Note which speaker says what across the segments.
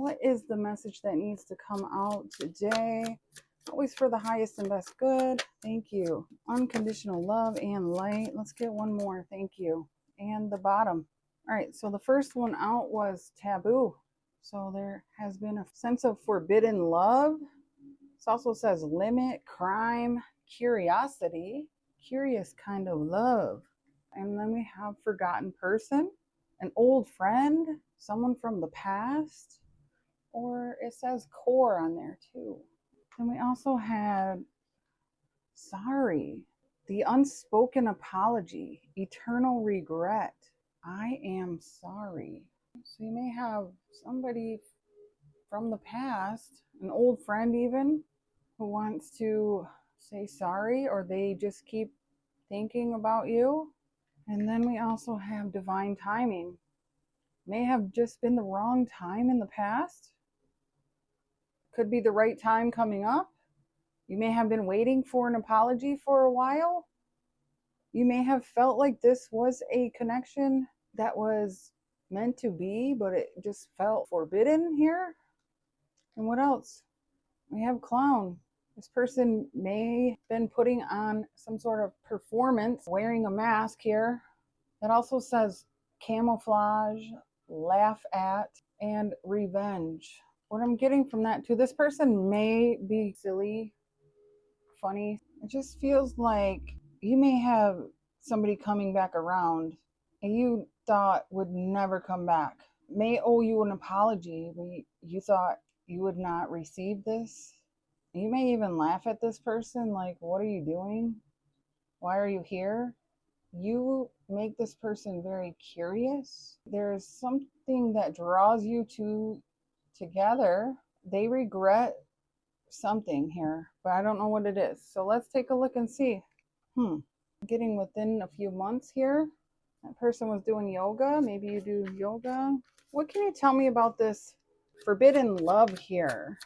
Speaker 1: What is the message that needs to come out today? Always for the highest and best good. Thank you. Unconditional love and light. Let's get one more. Thank you. And the bottom. All right, so the first one out was taboo. So there has been a sense of forbidden love. This also says limit, crime, curiosity, curious kind of love. And then we have forgotten person, an old friend, someone from the past, or it says core on there too. And we also had sorry, the unspoken apology, eternal regret. I am sorry. So you may have somebody from the past, an old friend even, who wants to say sorry, or they just keep thinking about you. And then we also have divine timing. May have just been the wrong time in the past. Could be the right time coming up. You may have been waiting for an apology for a while. You may have felt like this was a connection that was meant to be, but it just felt forbidden here. And what else? We have clown. This person may have been putting on some sort of performance, wearing a mask here. That also says camouflage, laugh at, and revenge. What I'm getting from that too, this person may be silly, funny. It just feels like you may have somebody coming back around and you thought would never come back. May owe you an apology, but you thought you would not receive this. You may even laugh at this person like, what are you doing? Why are you here? You make this person very curious. There's something that draws you two together. They regret something here, but I don't know what it is. So let's take a look and see. Getting within a few months here. That person was doing yoga. Maybe you do yoga. What can you tell me about this forbidden love here?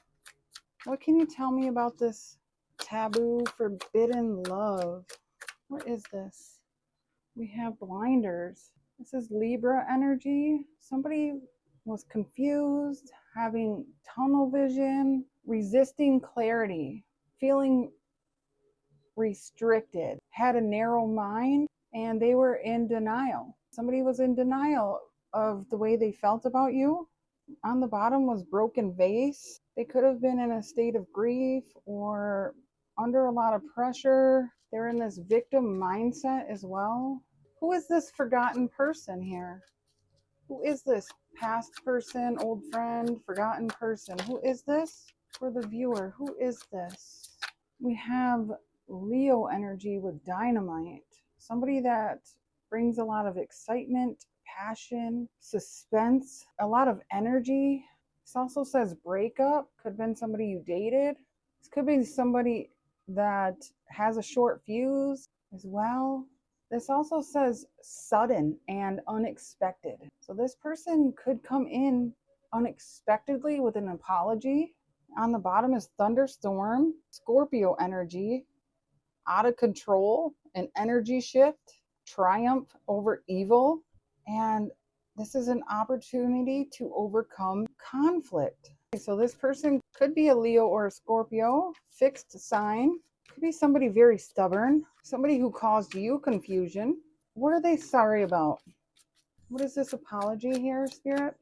Speaker 1: What can you tell me about this taboo forbidden love? What is this? We have blinders. This is Libra energy. Somebody was confused, having tunnel vision, resisting clarity, feeling restricted, had a narrow mind, and they were in denial. Somebody was in denial of the way they felt about you. On the bottom was broken vase. They could have been in a state of grief or under a lot of pressure. They're in this victim mindset as well. Who is this forgotten person here? Who is this past person, old friend, forgotten person? Who is this? For the viewer, who is this? We have Leo energy with dynamite. Somebody that brings a lot of excitement, passion, suspense, a lot of energy. This also says breakup. Could have been somebody you dated. This could be somebody that has a short fuse as well. This also says sudden and unexpected. So this person could come in unexpectedly with an apology. On the bottom is thunderstorm, Scorpio energy, out of control, an energy shift, triumph over evil. And this is an opportunity to overcome conflict. So this person could be a Leo or a Scorpio, fixed sign. Could be somebody very stubborn, somebody who caused you confusion. What are they sorry about? What is this apology here, Spirit?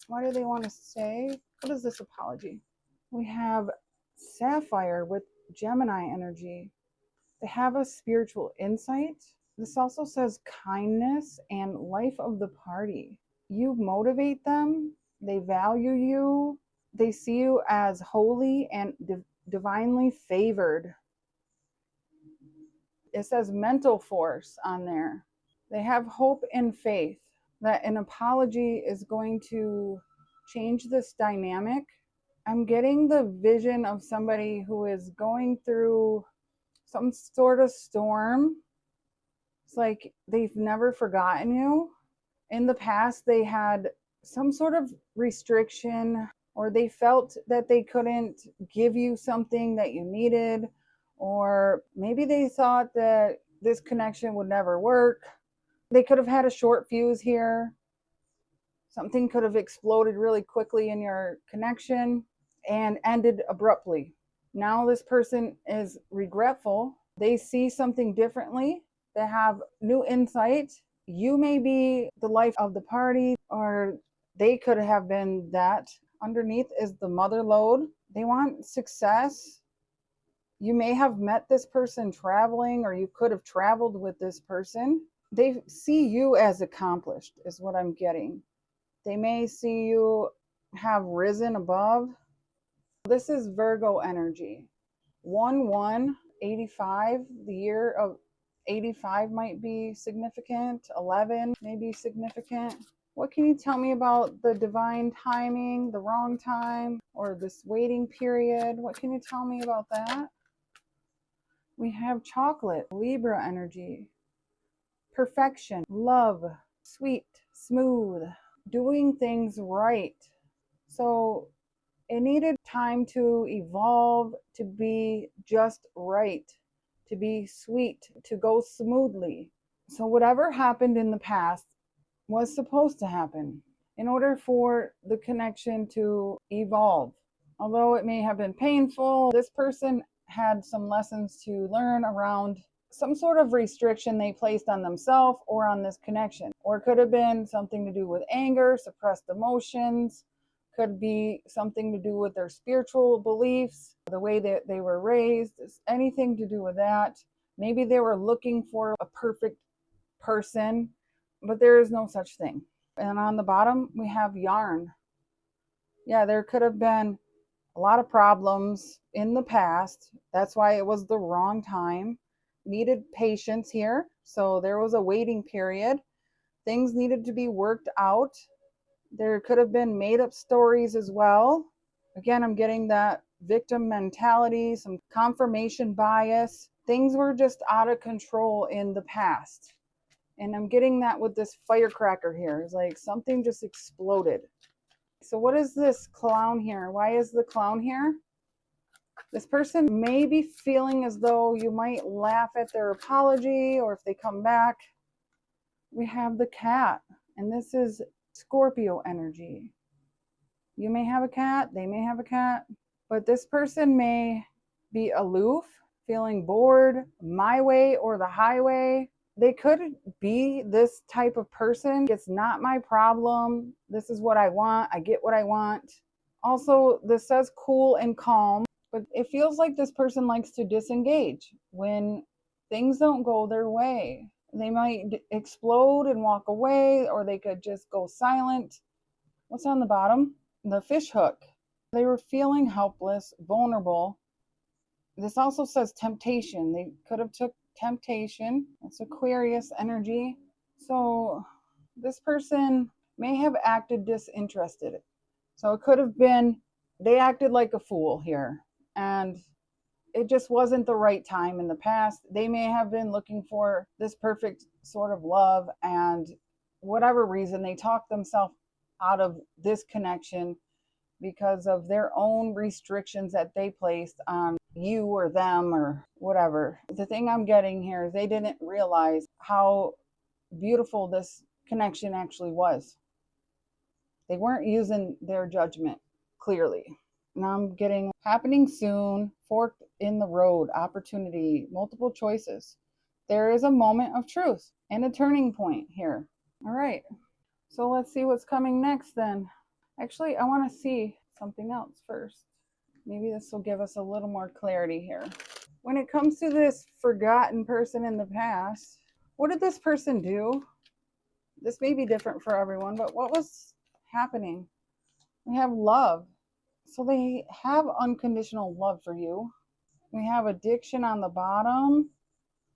Speaker 1: Why do they want to say? What is this apology? We have Sapphire with Gemini energy. They have a spiritual insight. This also says kindness and life of the party. You motivate them. They value you. They see you as holy and divinely favored. It says mental force on there. They have hope and faith that an apology is going to change this dynamic. I'm getting the vision of somebody who is going through some sort of storm. It's like they've never forgotten you. In the past, they had some sort of restriction, or they felt that they couldn't give you something that you needed, or maybe they thought that this connection would never work. They could have had a short fuse here. Something could have exploded really quickly in your connection and ended abruptly. Now this person is regretful. They see something differently. They have new insight. You may be the life of the party, or they could have been that. Underneath is the mother lode. They want success. You may have met this person traveling, or you could have traveled with this person. They see you as accomplished, is what I'm getting. They may see you have risen above. This is Virgo energy. 1/1/85, the year of 85 might be significant. 11 may be significant. What can you tell me about the divine timing, the wrong time, or this waiting period? What can you tell me about that? We have chocolate, Libra energy, perfection, love, sweet, smooth, doing things right. So it needed time to evolve, to be just right, to be sweet, to go smoothly. So whatever happened in the past was supposed to happen in order for the connection to evolve. Although it may have been painful, this person had some lessons to learn around some sort of restriction they placed on themselves or on this connection. Or it could have been something to do with anger, suppressed emotions, could be something to do with their spiritual beliefs, the way that they were raised, anything to do with that. Maybe they were looking for a perfect person, but there is no such thing. And on the bottom, we have yarn. Yeah, there could have been a lot of problems in the past. That's why it was the wrong time. Needed patience here. So there was a waiting period. Things needed to be worked out. There could have been made up stories as well. Again, I'm getting that victim mentality, some confirmation bias. Things were just out of control in the past. And I'm getting that with this firecracker here. It's like something just exploded. So what is this clown here? Why is the clown here? This person may be feeling as though you might laugh at their apology, or if they come back. We have the cat, and this is Scorpio energy. You may have a cat, they may have a cat, but this person may be aloof, feeling bored, my way or the highway. They could be this type of person. It's not my problem. This is what I want. I get what I want. Also, this says cool and calm, but it feels like this person likes to disengage when things don't go their way. They might explode and walk away, or they could just go silent. What's on the bottom? The fish hook. They were feeling helpless, vulnerable. This also says temptation. They could have took temptation. It's Aquarius energy. So this person may have acted disinterested. So it could have been they acted like a fool here, and it just wasn't the right time in the past. They may have been looking for this perfect sort of love, and whatever reason, they talked themselves out of this connection because of their own restrictions that they placed on you or them or whatever. The thing I'm getting here is they didn't realize how beautiful this connection actually was. They weren't using their judgment clearly. Now I'm getting happening soon, fork in the road, opportunity, multiple choices. There is a moment of truth and a turning point here. All right. So let's see what's coming next then. Actually, I want to see something else first. Maybe this will give us a little more clarity here. When it comes to this forgotten person in the past, what did this person do? This may be different for everyone, but what was happening? We have love. So they have unconditional love for you. We have addiction on the bottom.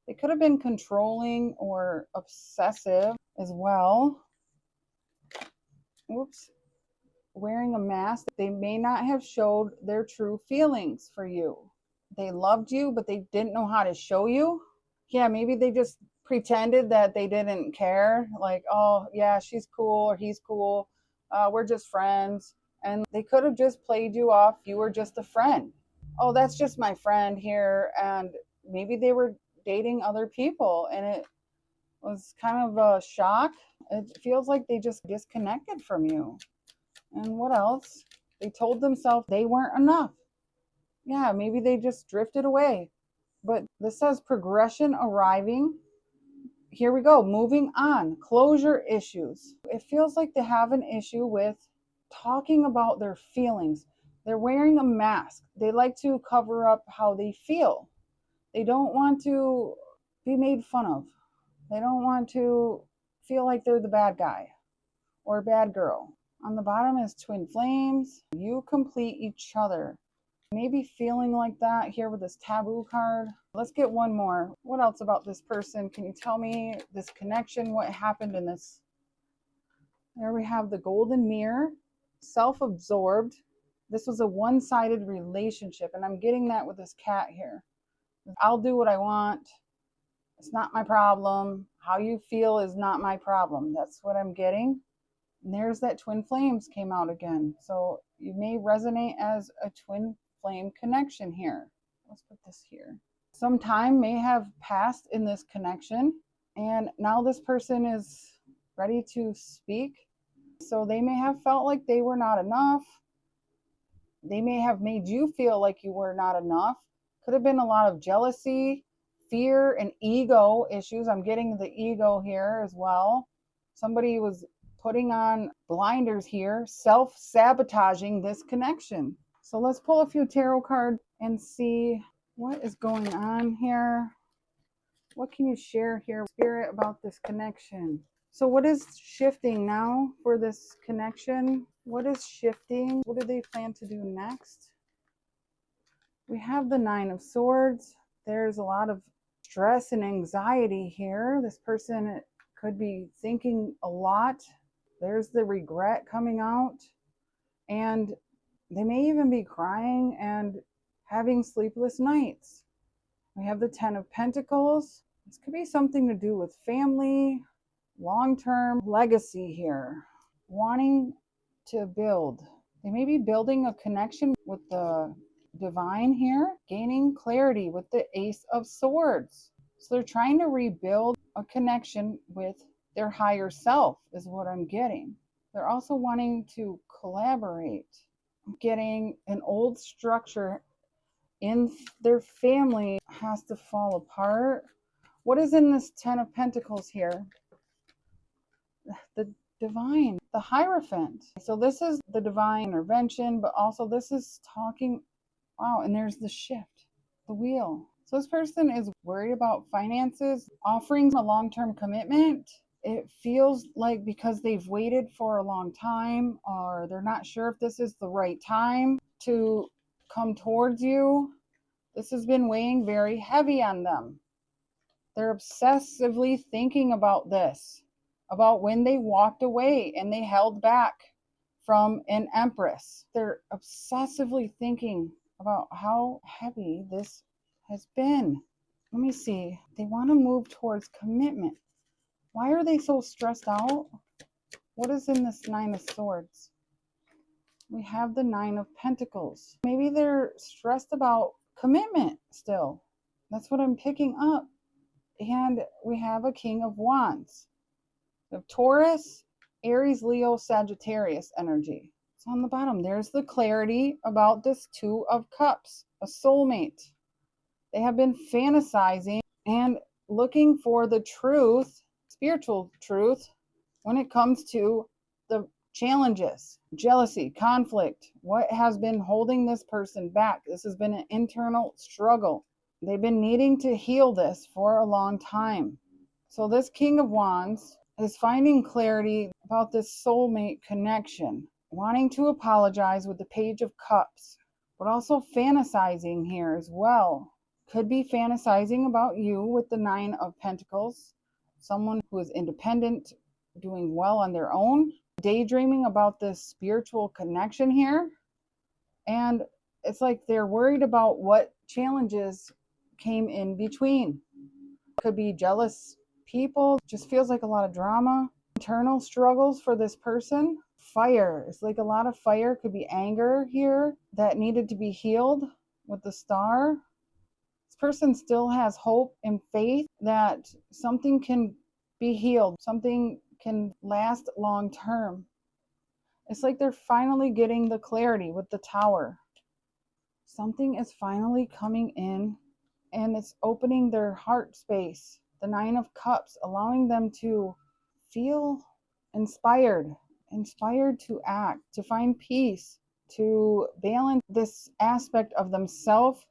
Speaker 1: They could have been controlling or obsessive as well. Oops. Wearing a mask. They may not have showed their true feelings for you. They loved you, but they didn't know how to show you. Yeah, maybe they just pretended that they didn't care. Like, oh, yeah, she's cool or he's cool. We're just friends. And they could have just played you off. You were just a friend. Oh, that's just my friend here. And maybe they were dating other people, and it was kind of a shock. It feels like they just disconnected from you. And what else? They told themselves they weren't enough. Yeah, maybe they just drifted away. But this says progression arriving. Here we go, moving on, closure issues. It feels like they have an issue with talking about their feelings. They're wearing a mask. They like to cover up how they feel. They don't want to be made fun of. They don't want to feel like they're the bad guy or bad girl. On the bottom is twin flames. You complete each other. Maybe feeling like that here with this taboo card. Let's get one more. What else about this person? Can you tell me this connection? What happened in this? There we have the golden mirror, self-absorbed. This was a one-sided relationship, and I'm getting that with this cat here. I'll do what I want. It's not my problem. How you feel is not my problem. That's what I'm getting. And there's that twin flames came out again. So you may resonate as a twin flame connection here. Let's put this here. Some time may have passed in this connection, and now this person is ready to speak. So they may have felt like they were not enough. They may have made you feel like you were not enough. Could have been a lot of jealousy, fear, and ego issues. I'm getting the ego here as well. Somebody was putting on blinders here, self-sabotaging this connection. So let's pull a few tarot cards and see what is going on here. What can you share here, Spirit, about this connection? So what is shifting now for this connection? What is shifting? What do they plan to do next? We have the Nine of Swords. There's a lot of stress and anxiety here. This person could be thinking a lot. There's the regret coming out. And they may even be crying and having sleepless nights. We have the Ten of Pentacles. This could be something to do with family, long-term legacy here, wanting to build. They may be building a connection with the divine here, gaining clarity with the Ace of Swords. So they're trying to rebuild a connection with their higher self is what I'm getting. They're also wanting to collaborate. I'm getting an old structure in their family has to fall apart. What is in this Ten of Pentacles here? The divine, the Hierophant. So this is the divine intervention, but also this is talking, wow, and there's the shift, the wheel. So this person is worried about finances, offering a long-term commitment. It feels like because they've waited for a long time, or they're not sure if this is the right time to come towards you. This has been weighing very heavy on them. They're obsessively thinking about this, about when they walked away and they held back from an empress. They're obsessively thinking about how heavy this has been. Let me see. They want to move towards commitment. Why are they so stressed out? What is in this Nine of Swords? We have the Nine of Pentacles. Maybe they're stressed about commitment still. That's what I'm picking up. And we have a King of Wands. We have Taurus, Aries, Leo, Sagittarius energy. So on the bottom, there's the clarity about this Two of Cups, a soulmate. They have been fantasizing and looking for the truth, spiritual truth, when it comes to the challenges, jealousy, conflict, what has been holding this person back. This has been an internal struggle. They've been needing to heal this for a long time. So this King of Wands is finding clarity about this soulmate connection, wanting to apologize with the Page of Cups, but also fantasizing here as well. Could be fantasizing about you with the Nine of Pentacles, someone who is independent, doing well on their own, daydreaming about this spiritual connection here. And it's like they're worried about what challenges came in between. Could be jealous people, just feels like a lot of drama, internal struggles for this person. Fire, it's like a lot of fire, could be anger here that needed to be healed with the Star. This person still has hope and faith that something can be healed, something can last long term. It's like they're finally getting the clarity with the Tower. Something is finally coming in and it's opening their heart space. The Nine of Cups, allowing them to feel inspired, inspired to act, to find peace, to balance this aspect of themselves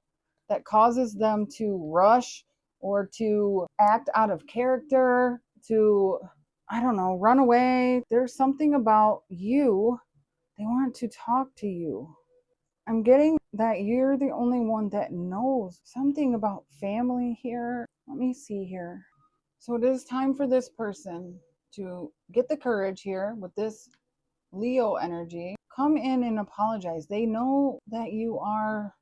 Speaker 1: that causes them to rush or to act out of character, to, I don't know, run away. There's something about you. They want to talk to you. I'm getting that you're the only one that knows something about family here. Let me see here. So it is time for this person to get the courage here with this Leo energy. Come in and apologize. They know that you are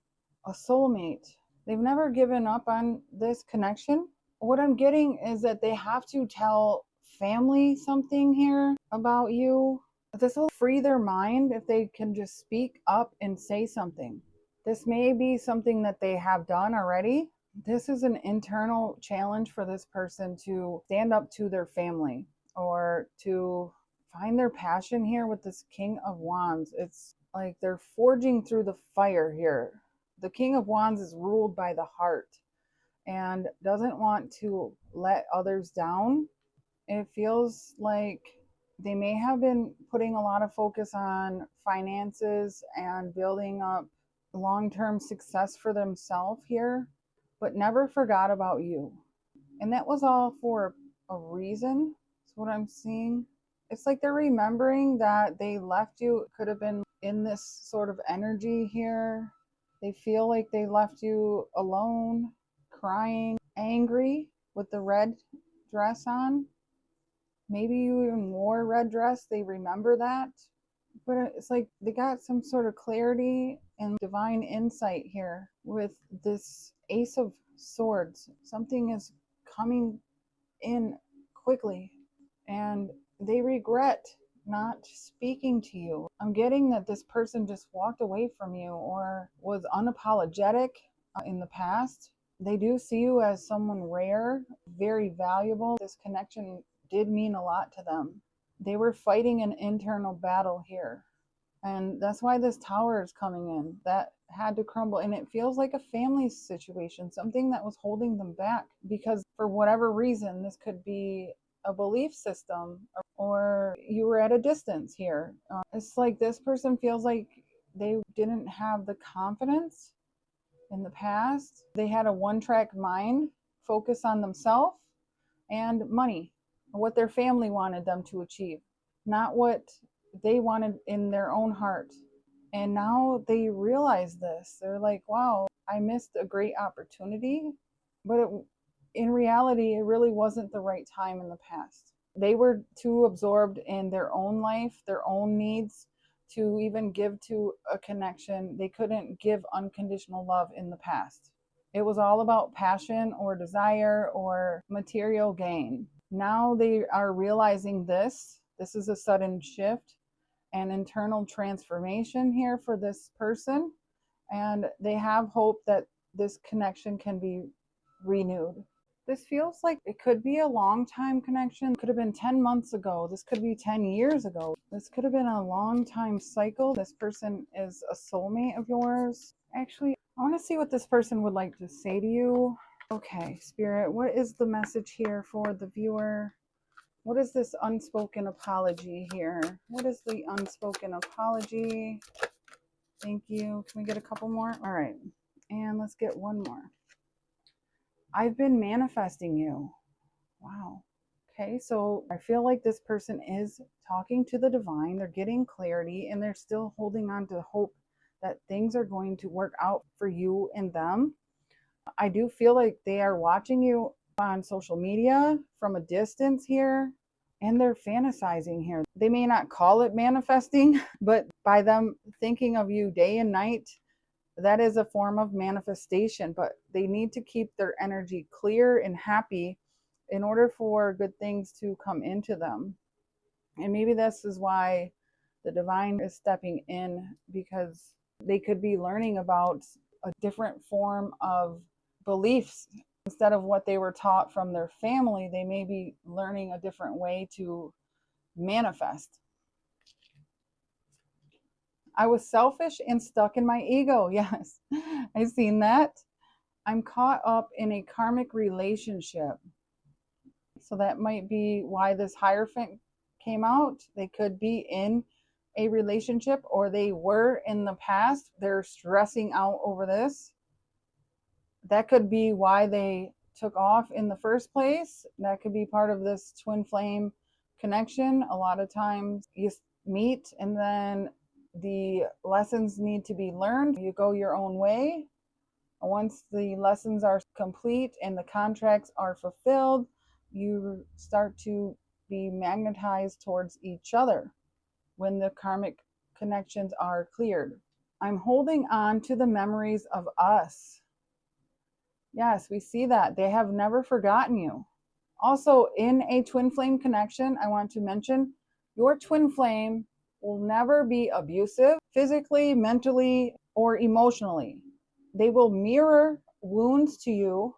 Speaker 1: a soulmate. They've never given up on this connection. What I'm getting is that they have to tell family something here about you. This will free their mind if they can just speak up and say something. This may be something that they have done already. This is an internal challenge for this person to stand up to their family or to find their passion here with this King of Wands. It's like they're forging through the fire here. The King of Wands is ruled by the heart and doesn't want to let others down. It feels like they may have been putting a lot of focus on finances and building up long-term success for themselves here, but never forgot about you. And that was all for a reason. That's what I'm seeing. It's like they're remembering that they left you. It could have been in this sort of energy here. They feel like they left you alone, crying, angry with the red dress on. Maybe you even wore a red dress. They remember that. But it's like they got some sort of clarity and divine insight here with this Ace of Swords. Something is coming in quickly and they regret not speaking to you. I'm getting that this person just walked away from you or was unapologetic in the past. They do see you as someone rare, very valuable. This connection did mean a lot to them. They were fighting an internal battle here. And that's why this Tower is coming in. That had to crumble. And it feels like a family situation, something that was holding them back. Because for whatever reason, this could be a belief system or you were at a distance here. It's like this person feels like they didn't have the confidence in the past. They had a one-track mind, focus on themselves and money, what their family wanted them to achieve, not what they wanted in their own heart. And now they realize this. They're like, wow, I missed a great opportunity. But in reality, it really wasn't the right time in the past. They were too absorbed in their own life, their own needs, to even give to a connection. They couldn't give unconditional love in the past. It was all about passion or desire or material gain. Now they are realizing this. This is a sudden shift and internal transformation here for this person. And they have hope that this connection can be renewed. This feels like it could be a long time connection. It could have been 10 months ago. This could be 10 years ago. This could have been a long time cycle. This person is a soulmate of yours. Actually, I want to see what this person would like to say to you. Okay, Spirit, what is the message here for the viewer? What is this unspoken apology here? What is the unspoken apology? Thank you. Can we get a couple more? All right. And let's get one more. I've been manifesting you. Wow. Okay, so I feel like this person is talking to the divine. They're getting clarity and they're still holding on to hope that things are going to work out for you and them. I do feel like they are watching you on social media from a distance here, and they're fantasizing here. They may not call it manifesting, but by them thinking of you day and night, that is a form of manifestation. But they need to keep their energy clear and happy in order for good things to come into them. And maybe this is why the divine is stepping in, because they could be learning about a different form of beliefs. Instead of what they were taught from their family, they may be learning a different way to manifest. I was selfish and stuck in my ego. Yes, I've seen that. I'm caught up in a karmic relationship. So that might be why this Hierophant came out. They could be in a relationship, or they were in the past. They're stressing out over this. That could be why they took off in the first place. That could be part of this twin flame connection. A lot of times you meet and then the lessons need to be learned. You go your own way. Once the lessons are complete and the contracts are fulfilled, you start to be magnetized towards each other when the karmic connections are cleared. I'm holding on to the memories of us. Yes, we see that. They have never forgotten you. Also, in a twin flame connection, I want to mention your twin flame will never be abusive physically, mentally, or emotionally. They will mirror wounds to you,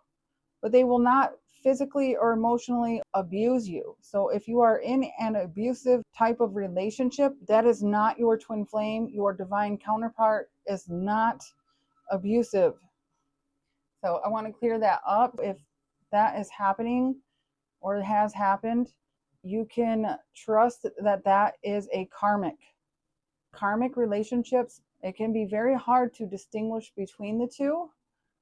Speaker 1: but they will not physically or emotionally abuse you. So if you are in an abusive type of relationship, that is not your twin flame. Your divine counterpart is not abusive. So I want to clear that up. If that is happening or has happened, you can trust that that is a karmic relationships. It can be very hard to distinguish between the two.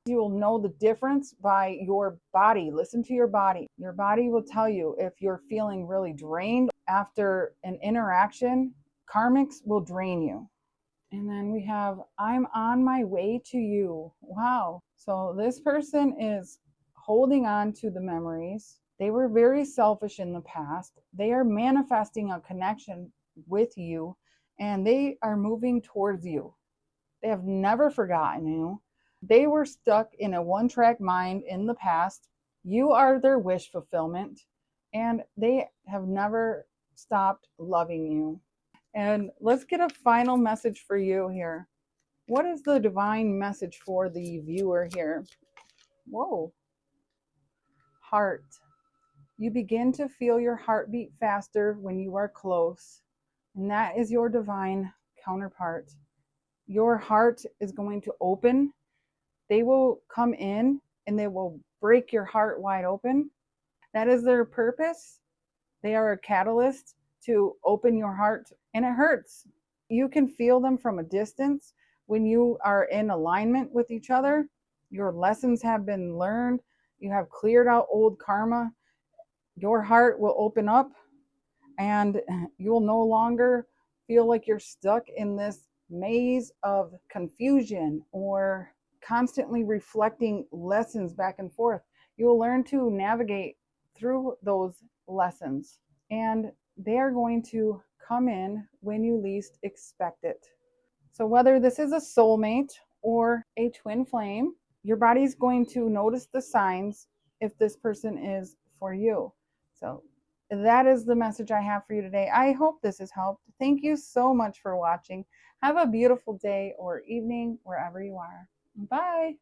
Speaker 1: You will know the difference by your body. Listen to your body. Your body will tell you if you're feeling really drained after an interaction. Karmics will drain you. And then we have, I'm on my way to you. Wow. So this person is holding on to the memories. They were very selfish in the past. They are manifesting a connection with you, and they are moving towards you. They have never forgotten you. They were stuck in a one-track mind in the past. You are their wish fulfillment, and they have never stopped loving you. And let's get a final message for you here. What is the divine message for the viewer here? Whoa. Heart. You begin to feel your heartbeat faster when you are close, and that is your divine counterpart. Your heart is going to open. They will come in and they will break your heart wide open. That is their purpose. They are a catalyst to open your heart, and it hurts. You can feel them from a distance when you are in alignment with each other. Your lessons have been learned. You have cleared out old karma. Your heart will open up, and you will no longer feel like you're stuck in this maze of confusion or constantly reflecting lessons back and forth. You will learn to navigate through those lessons, and they are going to come in when you least expect it. So whether this is a soulmate or a twin flame, your body's going to notice the signs if this person is for you. So that is the message I have for you today. I hope this has helped. Thank you so much for watching. Have a beautiful day or evening wherever you are. Bye.